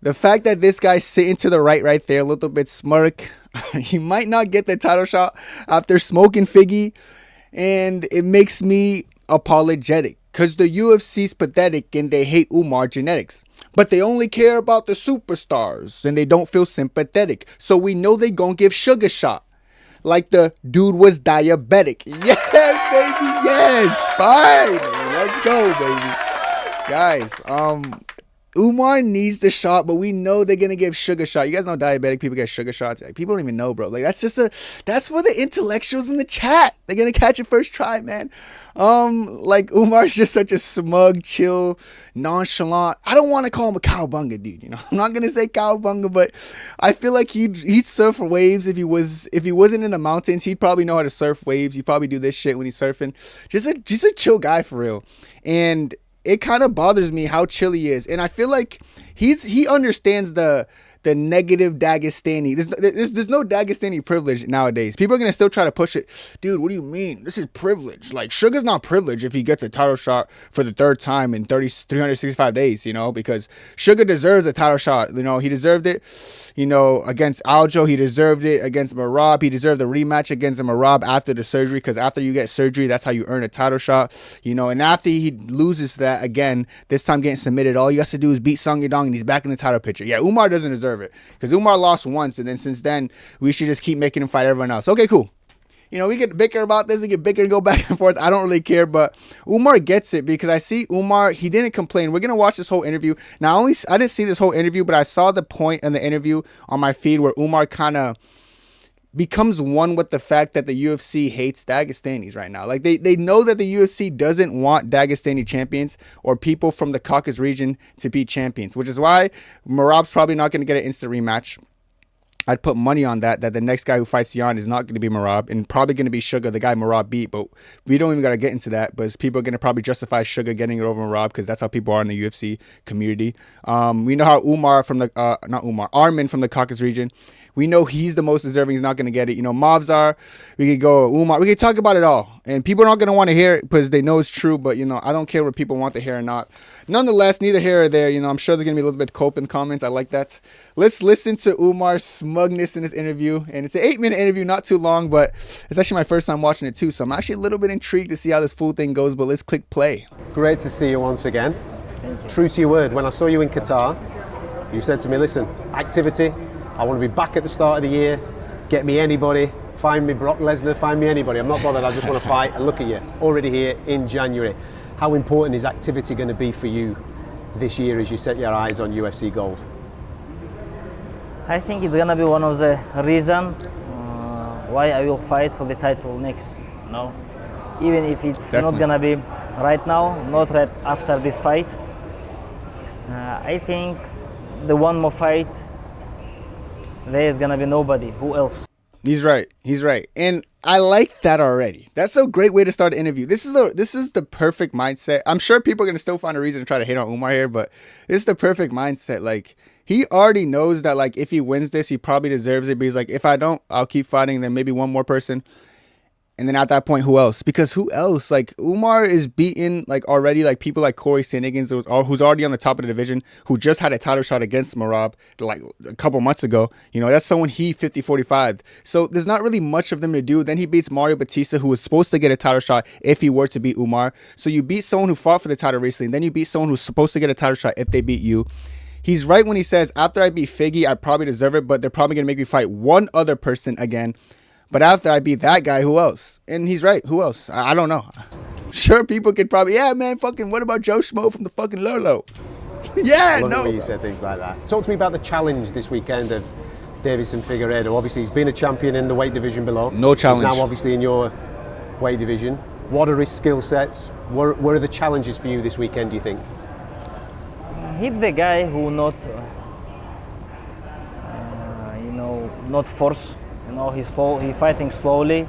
The fact that this guy's sitting to the right there, a little bit smirk, he might not get the title shot after smoking Figgy, and it makes me apologetic because the UFC's pathetic and they hate Umar genetics. But they only care about the superstars and they don't feel sympathetic. So we know they gonna give Sugar shot. Like the dude was diabetic. Yes, baby, yes. Fine. Let's go, baby. Guys, Umar needs the shot, but we know they're gonna give Sugar shot. You guys know diabetic people get sugar shots. Like, people don't even know, bro. Like, that's for the intellectuals in the chat. They're gonna catch it first try, man. Like, Umar's just such a smug, chill, nonchalant. I don't want to call him a cowbunga dude. You know, I'm not gonna say cowbunga, but I feel like he'd surf waves if he wasn't in the mountains. He'd probably know how to surf waves. He'd probably do this shit when he's surfing. Just a chill guy for real. And it kind of bothers me how chill he is. And I feel like he understands the negative Dagestani. There's no Dagestani privilege nowadays. People are going to still try to push it. Dude, what do you mean? This is privilege. Like, Sugar's not privileged if he gets a title shot for the third time in 365 days, you know, because Sugar deserves a title shot. You know, he deserved it, you know, against Aljo. He deserved it against Marab. He deserved the rematch against Marab after the surgery, because after you get surgery, that's how you earn a title shot, you know, and after he loses that again, this time getting submitted, all he has to do is beat Song Yadong and he's back in the title picture. Yeah, Umar doesn't deserve it because Umar lost once, and then since then we should just keep making him fight everyone else. Okay, cool. You know, we get bicker about this, we get bicker and go back and forth. I don't really care, but Umar gets it because I see Umar, he didn't complain. We're going to watch this whole interview. Now, I didn't see this whole interview, but I saw the point in the interview on my feed where Umar kind of becomes one with the fact that the UFC hates Dagestanis right now. Like, they know that the UFC doesn't want Dagestani champions or people from the Caucasus region to be champions, which is why Marab's probably not going to get an instant rematch. I'd put money on that the next guy who fights Jan is not going to be Marab and probably going to be Sugar, the guy Marab beat. But we don't even got to get into that, because people are going to probably justify Sugar getting it over Marab because that's how people are in the UFC community. We know how Umar from the, Armin from the Caucasus region, we know he's the most deserving. He's not going to get it. You know, Mavzar, we could go Umar. We could talk about it all. And people are not going to want to hear it because they know it's true. But, you know, I don't care what people want to hear or not. Nonetheless, neither here or there. You know, I'm sure there's going to be a little bit of cope in comments. I like that. Let's listen to Umar's smugness in this interview. And it's an 8-minute interview, not too long. But it's actually my first time watching it too. So I'm actually a little bit intrigued to see how this full thing goes. But let's click play. Great to see you once again. True to your word, when I saw you in Qatar, you said to me, listen, activity. I want to be back at the start of the year. Get me anybody. Find me Brock Lesnar. Find me anybody. I'm not bothered. I just want to fight. And look at you, already here in January. How important is activity going to be for you this year as you set your eyes on UFC Gold? I think it's going to be one of the reasons why I will fight for the title next. No, even if it's Definitely not going to be right now, not right after this fight. I think the one more fight, there is gonna be nobody. Who else? He's right. And I like that already. That's a great way to start an interview. This is the perfect mindset. I'm sure people are gonna still find a reason to try to hate on Umar here, but this is the perfect mindset. Like, he already knows that, like, if he wins this, he probably deserves it. But he's like, if I don't, I'll keep fighting. Then maybe one more person. And then at that point, who else? Because who else? Like, Umar is beaten, like, already, like, people like Corey Sandhagen, who's already on the top of the division, who just had a title shot against Marab, like, a couple months ago. You know, that's someone he 50-45. So there's not really much of them to do. Then he beats Mario Batista, who was supposed to get a title shot if he were to beat Umar. So you beat someone who fought for the title recently, and then you beat someone who's supposed to get a title shot if they beat you. He's right when he says, after I beat Figgy, I probably deserve it, but they're probably going to make me fight one other person again. But after I beat that guy, who else? And he's right. Who else? I don't know. Sure, people could probably, yeah, man, fucking, what about Joe Schmo from the fucking Lolo? Yeah, I love no. it when you said things like that. Talk to me about the challenge this weekend of Davison Figueiredo. Obviously, he's been a champion in the weight division below. No challenge. He's now obviously in your weight division. What are his skill sets? What are the challenges for you this weekend, do you think? He's the guy who not force. You know, he's slow. He fighting slowly.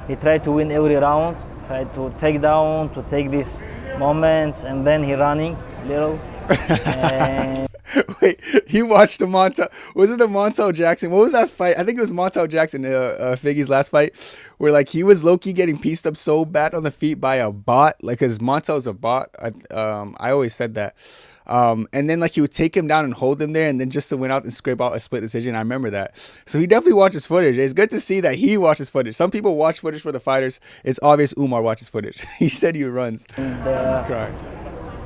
He tried to win every round. Tried to take down, to take these moments, and then he running little. And Wait, he watched the Montel. Was it the Montel Jackson? What was that fight? I think it was Montel Jackson, Figgy's last fight, where, like, he was low-key getting pieced up so bad on the feet by a bot. Like, cause Montel's a bot. I always said that. And then like he would take him down and hold him there, and then just to win out and scrape out a split decision. I remember that. So he definitely watches footage. It's good to see that he watches footage. Some people watch footage for the fighters. It's obvious Umar watches footage. He said he runs. And,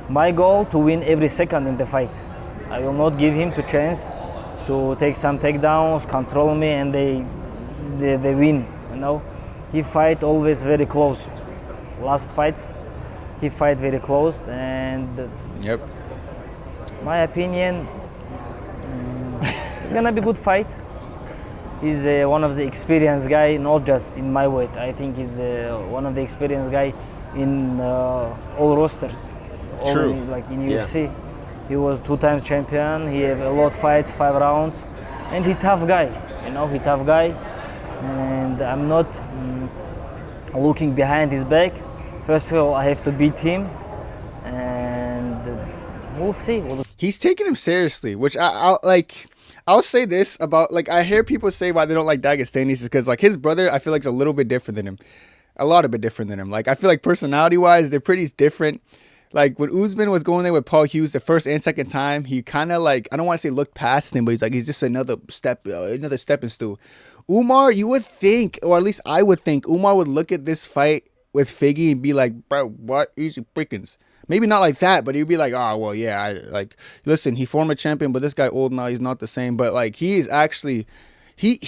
my goal to win every second in the fight. I will not give him the chance to take some takedowns, control me, and they win. You know, he fight always very close. Last fights, he fight very close, and Yep. my opinion, it's gonna be good fight. He's one of the experienced guy, not just in my weight. I think he's one of the experienced guy in all rosters. True. Like in UFC, he was 2 times champion. He have a lot of fights, 5 rounds, and he tough guy. You know, he tough guy, and I'm not looking behind his back. First of all, I have to beat him, and we'll see. He's taking him seriously, which I'll like. I'll say this about, like, I hear people say why they don't like Dagestanis is because, like, his brother, I feel like, is a little bit different than him. A lot of bit different than him. Like, I feel like personality-wise, they're pretty different. Like, when Usman was going there with Paul Hughes the first and second time, he kind of, like, I don't want to say looked past him, but he's like, he's just another stepping stool. Umar, you would think, or at least I would think, Umar would look at this fight with Figgy and be like, bro, what? Easy freakins. Maybe not like that, but he'd be like, oh, well, yeah, listen, he former champion, but this guy old now, he's not the same. But, like, he is actually, he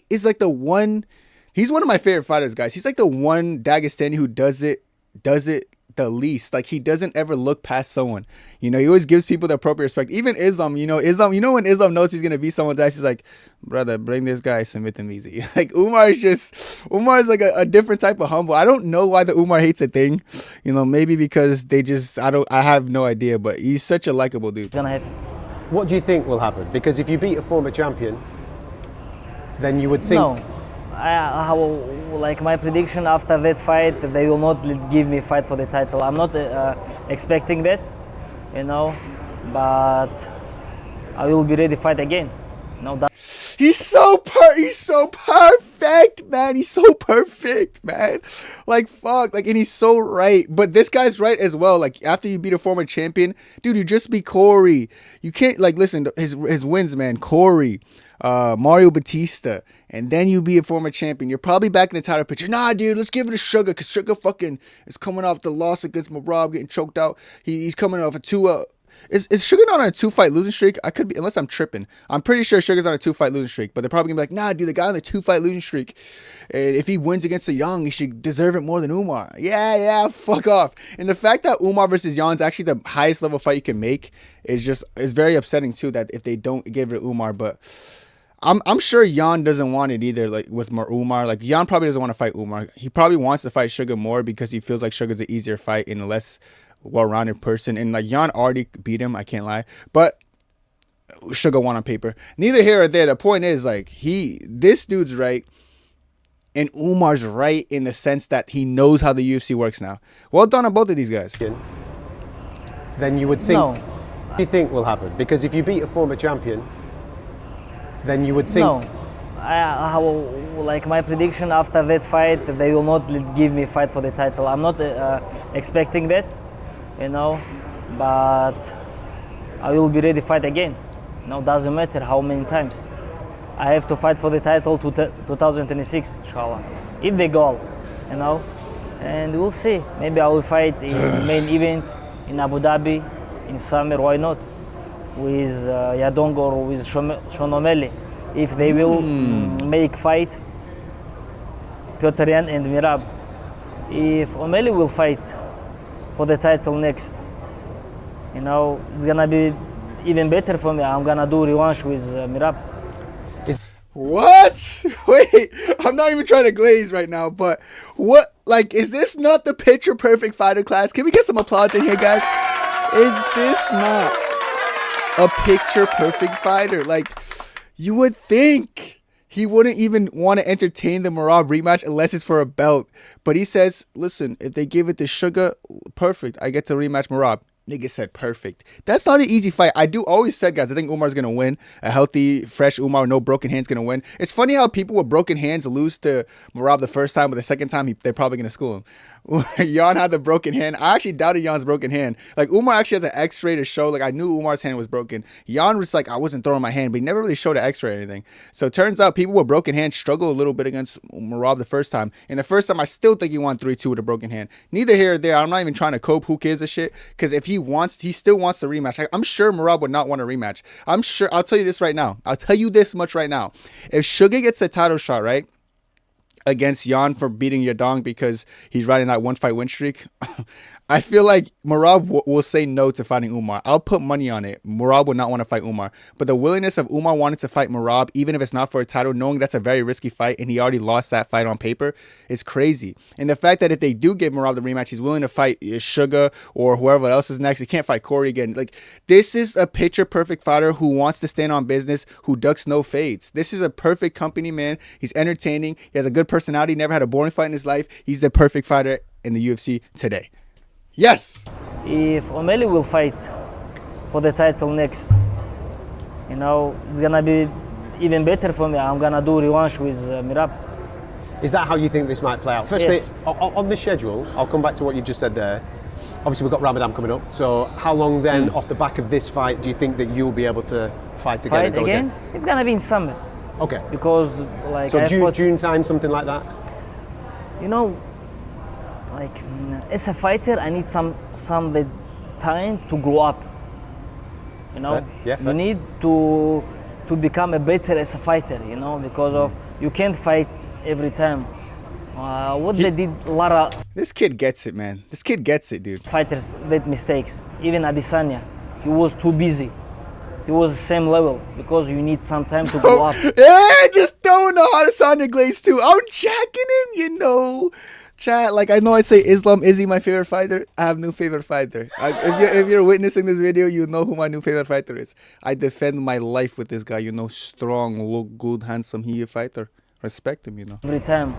is like the one, he's one of my favorite fighters, guys. He's like the one Dagestani who does it the least. Like, he doesn't ever look past someone. You know, he always gives people the appropriate respect. Even Islam, when Islam knows he's going to beat someone's ass, he's like, brother, bring this guy, submit him easy. Like, Umar is like a different type of humble. I don't know why the Umar hates a thing. You know, maybe because I have no idea, but he's such a likable dude. Gonna happen. What do you think will happen? Because if you beat a former champion, then you would think... No. Like my prediction after that fight, they will not give me fight for the title. I'm not expecting that, you know, but I will be ready to fight again. No doubt. He's so perfect, man. He's so perfect, man. Like, fuck. Like, and he's so right. But this guy's right as well. Like, after you beat a former champion, dude, you just beat Corey. You can't, like, listen, his wins, man. Corey, Mario Batista, and then you be a former champion. You're probably back in the title picture. Nah, dude, let's give it to Sugar, because Sugar fucking is coming off the loss against Marab, getting choked out. He's coming off a 2. Is Sugar not on a 2-fight losing streak? I could be, unless I'm tripping. I'm pretty sure Sugar's on a 2-fight losing streak, but they're probably gonna be like, nah, dude, the guy on the 2-fight losing streak, and if he wins against the Young, he should deserve it more than Umar. Yeah, fuck off. And the fact that Umar versus Yan is actually the highest level fight you can make is very upsetting too. That if they don't give it to Umar, but I'm sure Yan doesn't want it either. Like with Umar, like Yan probably doesn't want to fight Umar. He probably wants to fight Sugar more because he feels like Sugar's an easier fight and a less well-rounded person. And like Yan already beat him, I can't lie. But Sugar won on paper. Neither here or there. The point is, like, this dude's right, and Umar's right in the sense that he knows how the UFC works now. Well done on both of these guys. Then you would think. No. What do you think will happen? Because if you beat a former champion, then you would think. No. Like my prediction after that fight, they will not give me fight for the title. I'm not expecting that, you know, but I will be ready to fight again. No, doesn't matter how many times. I have to fight for the title to 2026, inshallah. If the goal, you know, and we'll see. Maybe I will fight in the main event in Abu Dhabi in summer. Why not? With Yadong or with Sean O'Malley. If they will make fight Petr Yan and Merab. If O'Malley will fight for the title next, you know, it's gonna be even better for me. I'm gonna do revanche with Merab. What? Wait, I'm not even trying to glaze right now, but what? Like, is this not the picture perfect fighter class? Can we get some applause in here, guys? Is this not a picture perfect fighter? Like, you would think he wouldn't even want to entertain the Merab rematch unless it's for a belt. But he says, listen, if they give it to Sugar, perfect. I get to rematch Merab. Nigga said perfect. That's not an easy fight. I do always said, guys, I think Umar's going to win. A healthy, fresh Umar, no broken hands going to win. It's funny how people with broken hands lose to Merab the first time, but the second time, they're probably going to school him. Jan had the broken hand. I actually doubted Jan's broken hand. Like, Umar actually has an X-ray to show. Like, I knew Umar's hand was broken. Jan was like, I wasn't throwing my hand, but he never really showed an X-ray or anything. So it turns out people with broken hands struggle a little bit against Merab the first time. And the first time, I still think he won 3-2 with a broken hand. Neither here or there. I'm not even trying to cope. Who cares a shit? Because if he still wants the rematch. Like, I'm sure Merab would not want a rematch. I'm sure. I'll tell you this right now. I'll tell you this much right now. If Sugar gets a title shot, right, against Jan for beating Yadong because he's riding that 1-fight win streak, I feel like Merab will say no to fighting Umar. I'll put money on it. Merab would not want to fight Umar. But the willingness of Umar wanting to fight Merab, even if it's not for a title, knowing that's a very risky fight and he already lost that fight on paper, is crazy. And the fact that if they do give Merab the rematch, he's willing to fight Sugar or whoever else is next. He can't fight Corey again. Like, this is a picture-perfect fighter who wants to stand on business, who ducks no fades. This is a perfect company man. He's entertaining. He has a good personality. Never had a boring fight in his life. He's the perfect fighter in the UFC today. Yes. If O'Malley will fight for the title next, it's gonna be even better for me. I'm gonna do revanche with Merab. Is that how you think this might play out? Firstly, Yes. on the schedule, I'll come back to what you just said there. Obviously, we've got Ramadan coming up. So how long then, off the back of this fight, do you think that you'll be able to fight again? Fight again? It's gonna be in summer Okay. because like So I fought, June time, something like that? As a fighter, I need some the time to grow up. Fair. Yeah, fair. You need to become a better as a fighter. Because of you can't fight every time. They did a lot of This kid gets it, man. This kid gets it, dude. fighters did mistakes. Even Adesanya, he was too busy. He was the same level because you need some time to grow up. Yeah, just throwing the Adesanya glaze too. I'm jacking him, Chat, like, I know I say Islam is he my favorite fighter. I have new favorite fighter. If you're witnessing this video, you know who my new favorite fighter is. I defend my life with this guy. Strong, look good, handsome. He a fighter. Respect him, Every time.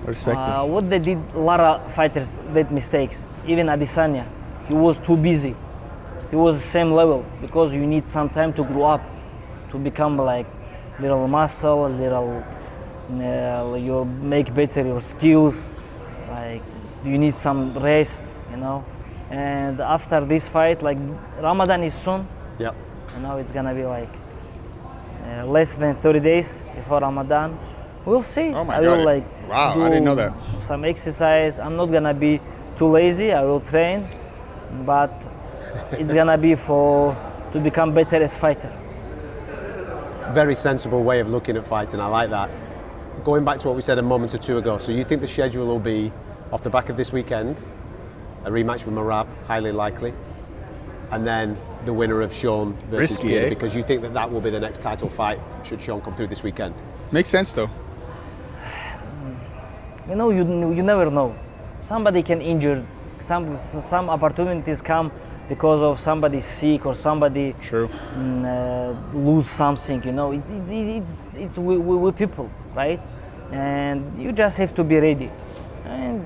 Respect him. They did a lot of fighters did mistakes. Even Adesanya, he was too busy. He was the same level because you need some time to grow up, to become like little muscle, you make better your skills. Like, you need some rest, And after this fight, like, Ramadan is soon. Yep. It's gonna be like less than 30 days before Ramadan. We'll see. Oh my I will God. Wow, I didn't know that. Some exercise. I'm not gonna be too lazy. I will train, but it's gonna be to become better as fighter. Very sensible way of looking at fighting. I like that. Going back to what we said a moment or two ago, so you think the schedule will be, off the back of this weekend, a rematch with Merab, highly likely, and then the winner of Sean versus Risky, Kid, eh? because you think that will be the next title fight should Sean come through this weekend? Makes sense, though. You never know. Somebody can injure. Some opportunities come because of somebody sick or somebody True. lose something. It's we people, right? And you just have to be ready. And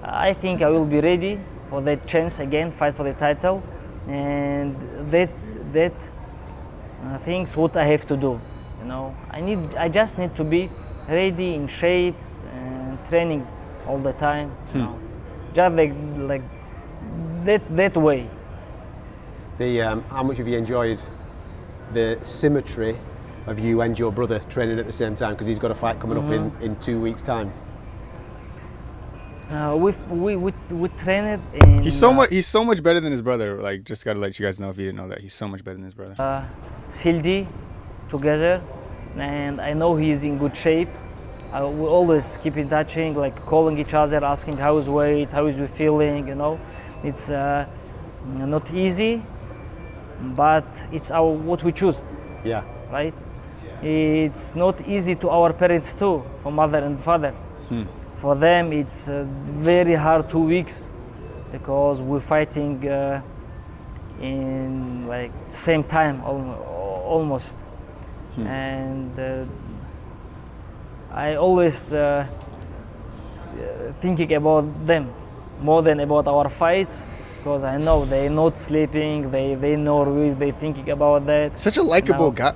I think I will be ready for that chance again, fight for the title, and that things what I have to do. I just need to be ready, in shape, and training all the time. Just like that way. How much have you enjoyed the symmetry of you and your brother training at the same time? Because he's got a fight coming up in 2 weeks' time. We trained in. He's so much better than his brother. Like, just gotta let you guys know if you didn't know that. He's so much better than his brother. Sildi together, and I know he's in good shape. We always keep in touching, like calling each other, asking how is weight, how is we feeling. It's not easy, but it's what we choose. Yeah. Right? It's not easy to our parents too, for mother and father. For them, it's very hard 2 weeks because we're fighting in like same time almost, and I always thinking about them more than about our fights. Because I know they're not sleeping, they know they thinking about that. Such a likable guy.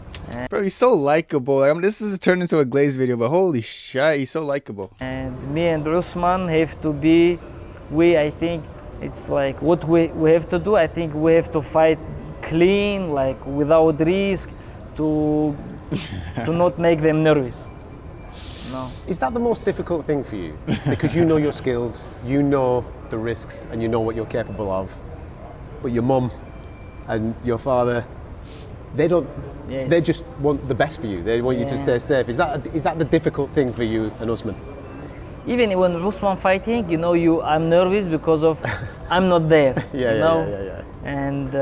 Bro, he's so likable. This is turned into a Glaze video, but holy shit, he's so likable. And me and Usman have to be I think it's like what we have to do. I think we have to fight clean, like without risk, to to not make them nervous. No. Is that the most difficult thing for you? Because you know your skills, you know the risks, and you know what you're capable of. But your mum and your father, they don't. Yes. They just want the best for you. They want you to stay safe. Is that the difficult thing for you and Usman? Even when Usman fighting, I'm nervous because of I'm not there. Yeah. And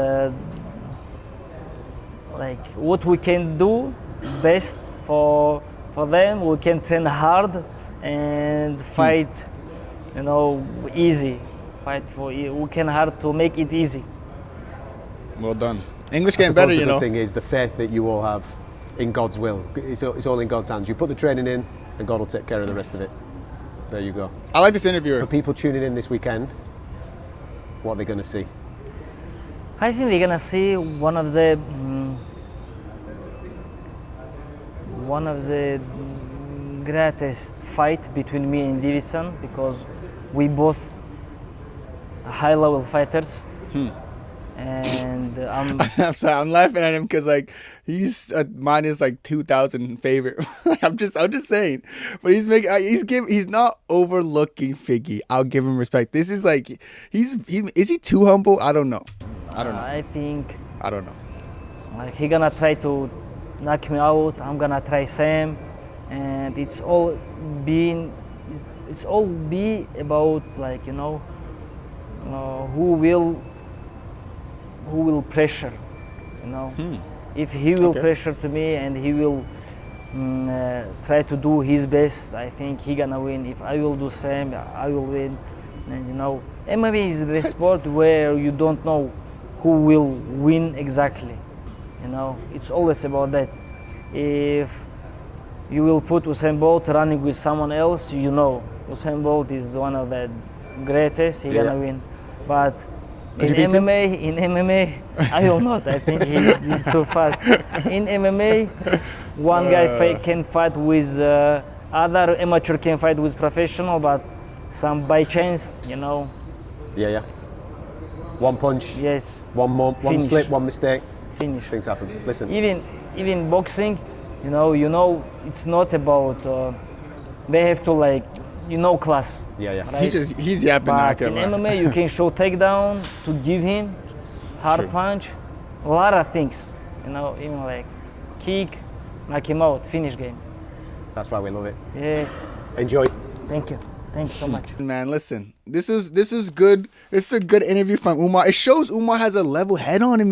like what we can do best for them, we can train hard and fight, easy. We can hard to make it easy. Well done. English getting better, The good thing is the faith that you all have in God's will. It's all in God's hands. You put the training in, and God will take care of the rest of it. There you go. I like this interviewer. For people tuning in this weekend, what are they going to see? I think they're gonna see one of the greatest fight between me and Davidson, because we both high-level fighters. And I'm sorry, I'm laughing at him because like he's minus like 2,000 favorite. I'm just saying, but he's not overlooking Figgy. I'll give him respect. This is like is he too humble? I don't know. I think I don't know. like he gonna try to knock me out. I'm gonna try same, and it's all be about like who will pressure, If he will pressure to me and he will try to do his best, I think he gonna win. If I will do same, I will win. And MMA is the sport where you don't know who will win exactly. It's always about that. If you will put Usain Bolt running with someone else, Usain Bolt is one of the greatest. He gonna win, but in MMA, I will not. I think he's too fast. In MMA, one guy can fight with other amateur can fight with professional, but some by chance, Yeah. One punch. Yes. One Finish. slip, one mistake. Finish. Things happen. Listen. Even boxing, it's not about. They have to class. Yeah. Right? He's yapping. But in MMA, you can show takedown to give him hard punch, a lot of things. Even like kick, knock him out, finish game. That's why we love it. Yeah. Enjoy. Thank you so much. Man, listen, this is good. It's a good interview from Umar. It shows Umar has a level head on him.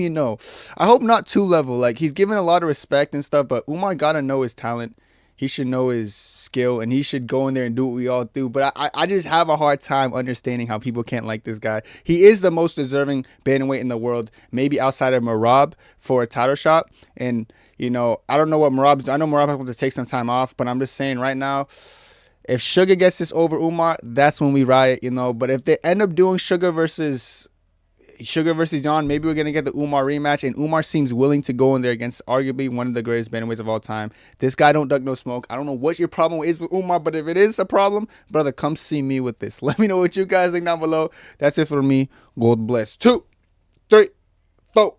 I hope not too level. Like he's given a lot of respect and stuff, but Umar gotta know his talent. He should know his skill, and he should go in there and do what we all do. But I just have a hard time understanding how people can't like this guy. He is the most deserving bantamweight in the world, maybe outside of Merab for a title shot. And, I don't know what Merab's. I know Merab has to take some time off, but I'm just saying right now, if Sugar gets this over Umar, that's when we riot, But if they end up doing Sugar versus Jan, maybe we're going to get the Umar rematch, and Umar seems willing to go in there against arguably one of the greatest bantamweights of all time. This guy don't duck no smoke. I don't know what your problem is with Umar, but if it is a problem, brother, come see me with this. Let me know what you guys think down below. That's it for me. God bless. 2, 3, 4.